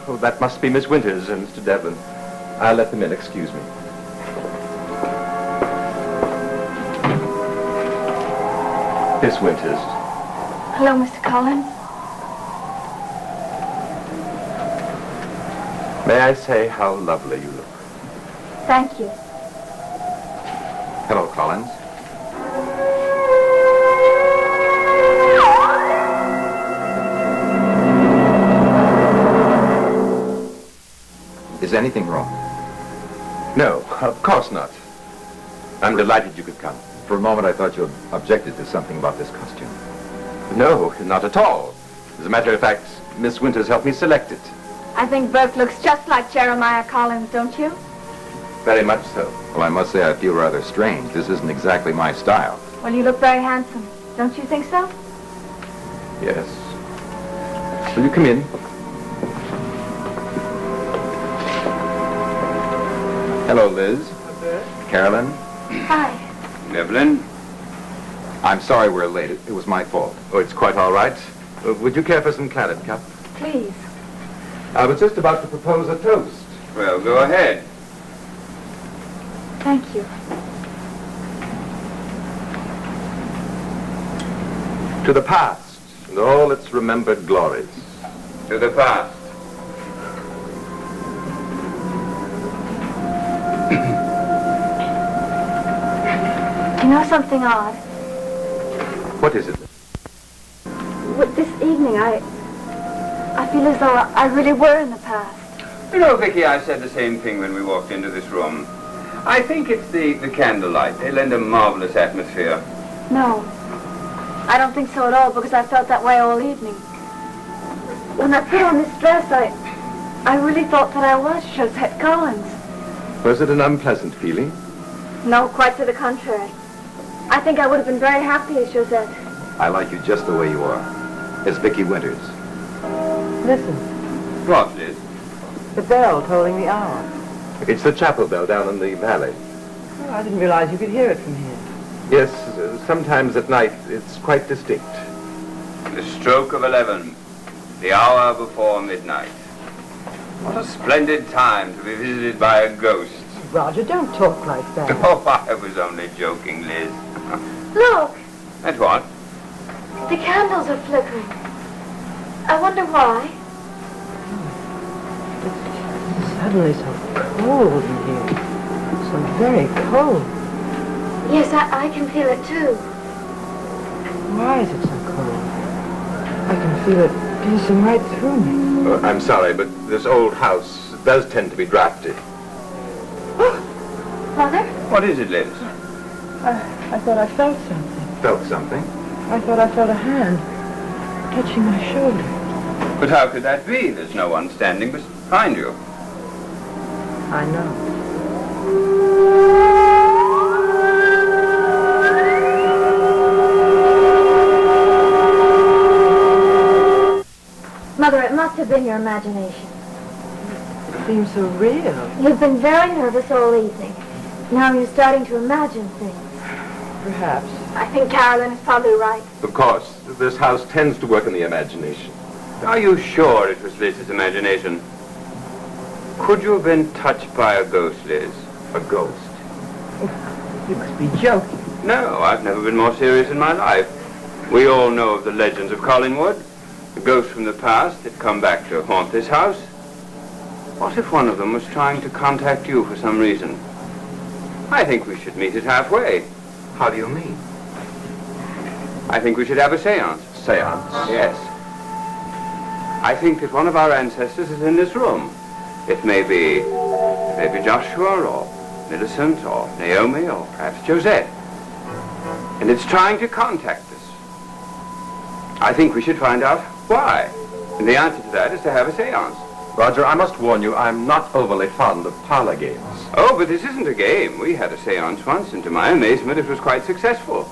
Oh, that must be Miss Winters and Mr. Devlin. I'll let them in, excuse me. Miss Winters. Hello, Mr. Collins. May I say how lovely you look? Thank you. Hello, Collins. Is anything wrong? No, of course not. I'm delighted you could come. For a moment, I thought you objected to something about this costume. No, not at all. As a matter of fact, Miss Winters helped me select it. I think Burke looks just like Jeremiah Collins, don't you? Very much so. Well, I must say I feel rather strange. This isn't exactly my style. Well, you look very handsome. Don't you think so? Yes. Will you come in? Hello, Liz. Carolyn. Hi. Devlin. I'm sorry we're late. It was my fault. Oh, it's quite all right. Would you care for some claret, Cap? Please. I was just about to propose a toast. Well, go ahead. Thank you. To the past and all its remembered glories. To the past. You know something odd? What is it? With this evening, I feel as though I really were in the past. You know, Vicky, I said the same thing when we walked into this room. I think it's the candlelight. They lend a marvelous atmosphere. No, I don't think so at all, because I felt that way all evening. When I put on this dress, I really thought that I was Josette Collins. Was it an unpleasant feeling? No, quite to the contrary. I think I would have been very happy as Josette. I like you just the way you are. As Vicky Winters. Listen, What, Liz? the bell tolling the hour. It's the chapel bell down in the valley. Oh, I didn't realize you could hear it from here. Yes, sometimes at night it's quite distinct. The stroke of 11. The hour before midnight. What a splendid time to be visited by a ghost. Roger, don't talk like that. Oh, I was only joking, Liz. Look, And what? the candles are flickering. I wonder why. It's suddenly so cold in here. So very cold. Yes, I can feel it too. Why is it so cold? I can feel it piercing right through me. I'm sorry, but this old house does tend to be drafty. Mother? What is it, Liz? I thought I felt something. Felt something? I thought I felt a hand touching my shoulder. But how could that be? There's no one standing behind you. I know. Mother, it must have been your imagination. It seems so real. You've been very nervous all evening. Now you're starting to imagine things. Perhaps. I think Carolyn is probably right. Of course, this house tends to work in the imagination. Are you sure it was Liz's imagination? Could you have been touched by a ghost, Liz? A ghost. You must be joking. No, I've never been more serious in my life. We all know of the legends of Collingwood. The ghosts from the past that come back to haunt this house. What if one of them was trying to contact you for some reason? I think we should meet it halfway. How do you mean? I think we should have a seance. Seance? Yes. I think that one of our ancestors is in this room. It may be Joshua or Millicent or Naomi or perhaps Josette. And it's trying to contact us. I think we should find out why. And the answer to that is to have a seance. Roger, I must warn you, I'm not overly fond of parlor games. Oh, but this isn't a game. We had a seance once, and to my amazement, it was quite successful.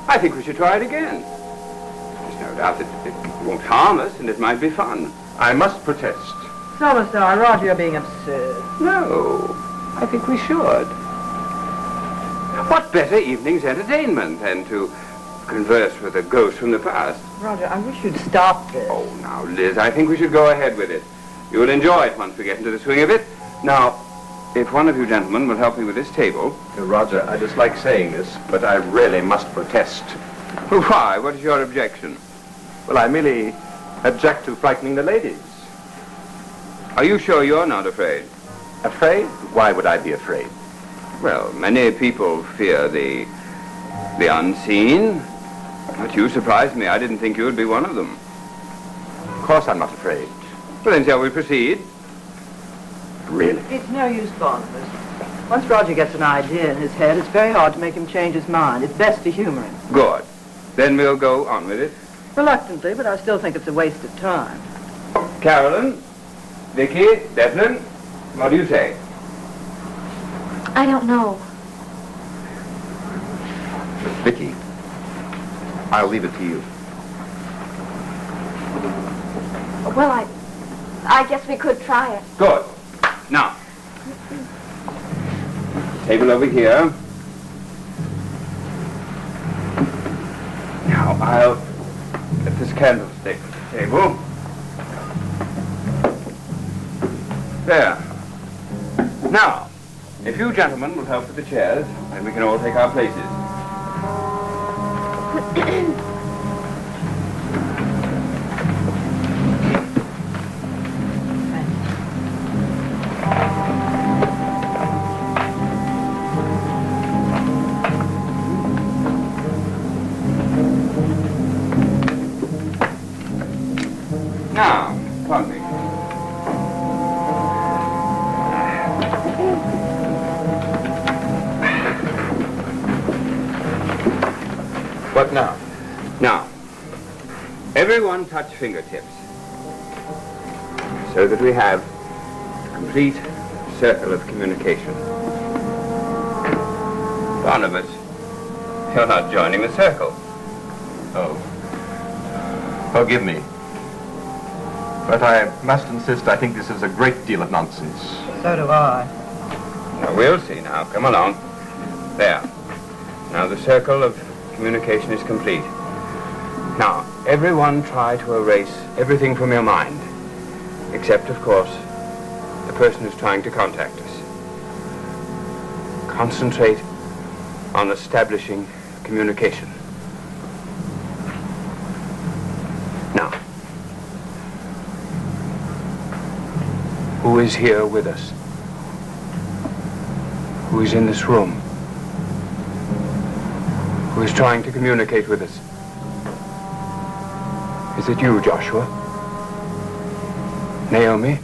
I think we should try it again. There's no doubt that it won't harm us, and it might be fun. I must protest. So, Roger, you're being absurd. No, I think we should. What better evening's entertainment than to converse with a ghost from the past? Roger, I wish you'd stop this. Oh, now, Liz, I think we should go ahead with it. You will enjoy it once we get into the swing of it. Now, if one of you gentlemen will help me with this table. Roger, I dislike saying this, but I really must protest. Why? What is your objection? Well, I merely object to frightening the ladies. Are you sure you're not afraid? Afraid? Why would I be afraid? Well, many people fear the unseen. But you surprised me. I didn't think you would be one of them. Of course I'm not afraid. Well, then shall we proceed? Really? It's no use, Barnabas. Once Roger gets an idea in his head, it's very hard to make him change his mind. It's best to humor him. Good. Then we'll go on with it. Reluctantly, but I still think it's a waste of time. Carolyn, Vicky, Devlin, what do you say? I don't know. Vicky, I'll leave it to you. Well, I guess we could try it. Good. Now, table over here. Now, I'll get this candlestick on the table. There. Now, if you gentlemen will help with the chairs, then we can all take our places. Now, pardon me. What now? Now, everyone touch fingertips so that we have a complete circle of communication. Barnabas, you're not joining the circle. Oh. Forgive me. But I must insist, I think this is a great deal of nonsense. So do I. Now, we'll see now. Come along. There. Now, the circle of communication is complete. Now, everyone try to erase everything from your mind, except, of course, the person who's trying to contact us. Concentrate on establishing communication. Now, who is here with us? Who is in this room? Who is trying to communicate with us? Is it you, Joshua? Naomi?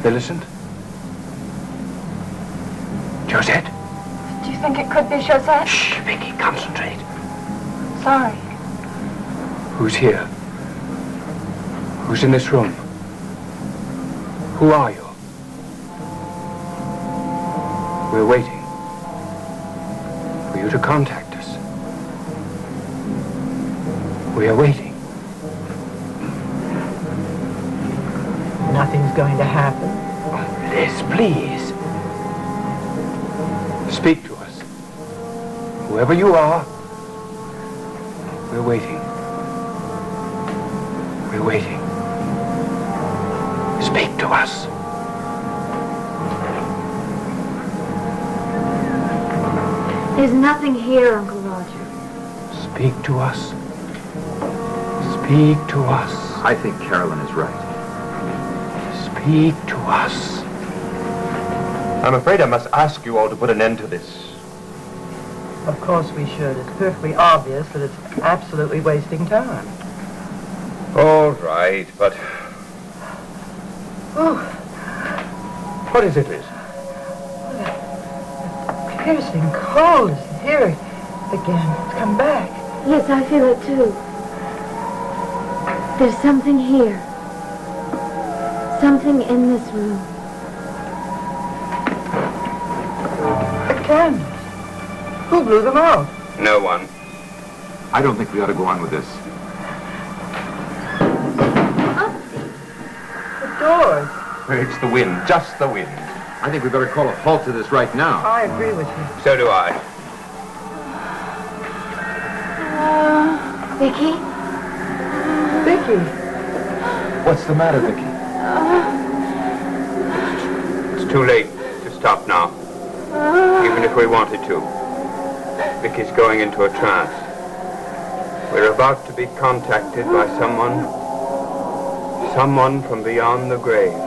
Millicent? Josette? Do you think it could be Josette? Shh, Vicky, concentrate. Sorry. Who's here? Who's in this room? Who are you? We're waiting for you to contact us. We are waiting. Nothing's going to happen. Oh, Liz, please. Speak to us. Whoever you are, we're waiting. We're waiting. Speak to us. There's nothing here, Uncle Roger. Speak to us. Speak to us. I think Carolyn is right. Speak to us. I'm afraid I must ask you all to put an end to this. Of course we should. It's perfectly obvious that it's absolutely wasting time. All right, but... Oh, What is it, Liz? piercing cold is here again. It's come back. Yes, I feel it too. There's something here. Something in this room. The candles. Who blew them out? No one. I don't think we ought to go on with this. The doors. It's the wind, just the wind. I think we better call a halt to this right now. I agree with you. So do I. Vicky? Vicky, What's the matter, Vicky? It's too late to stop now. Even if we wanted to. Vicky's going into a trance. We're about to be contacted by someone from beyond the grave.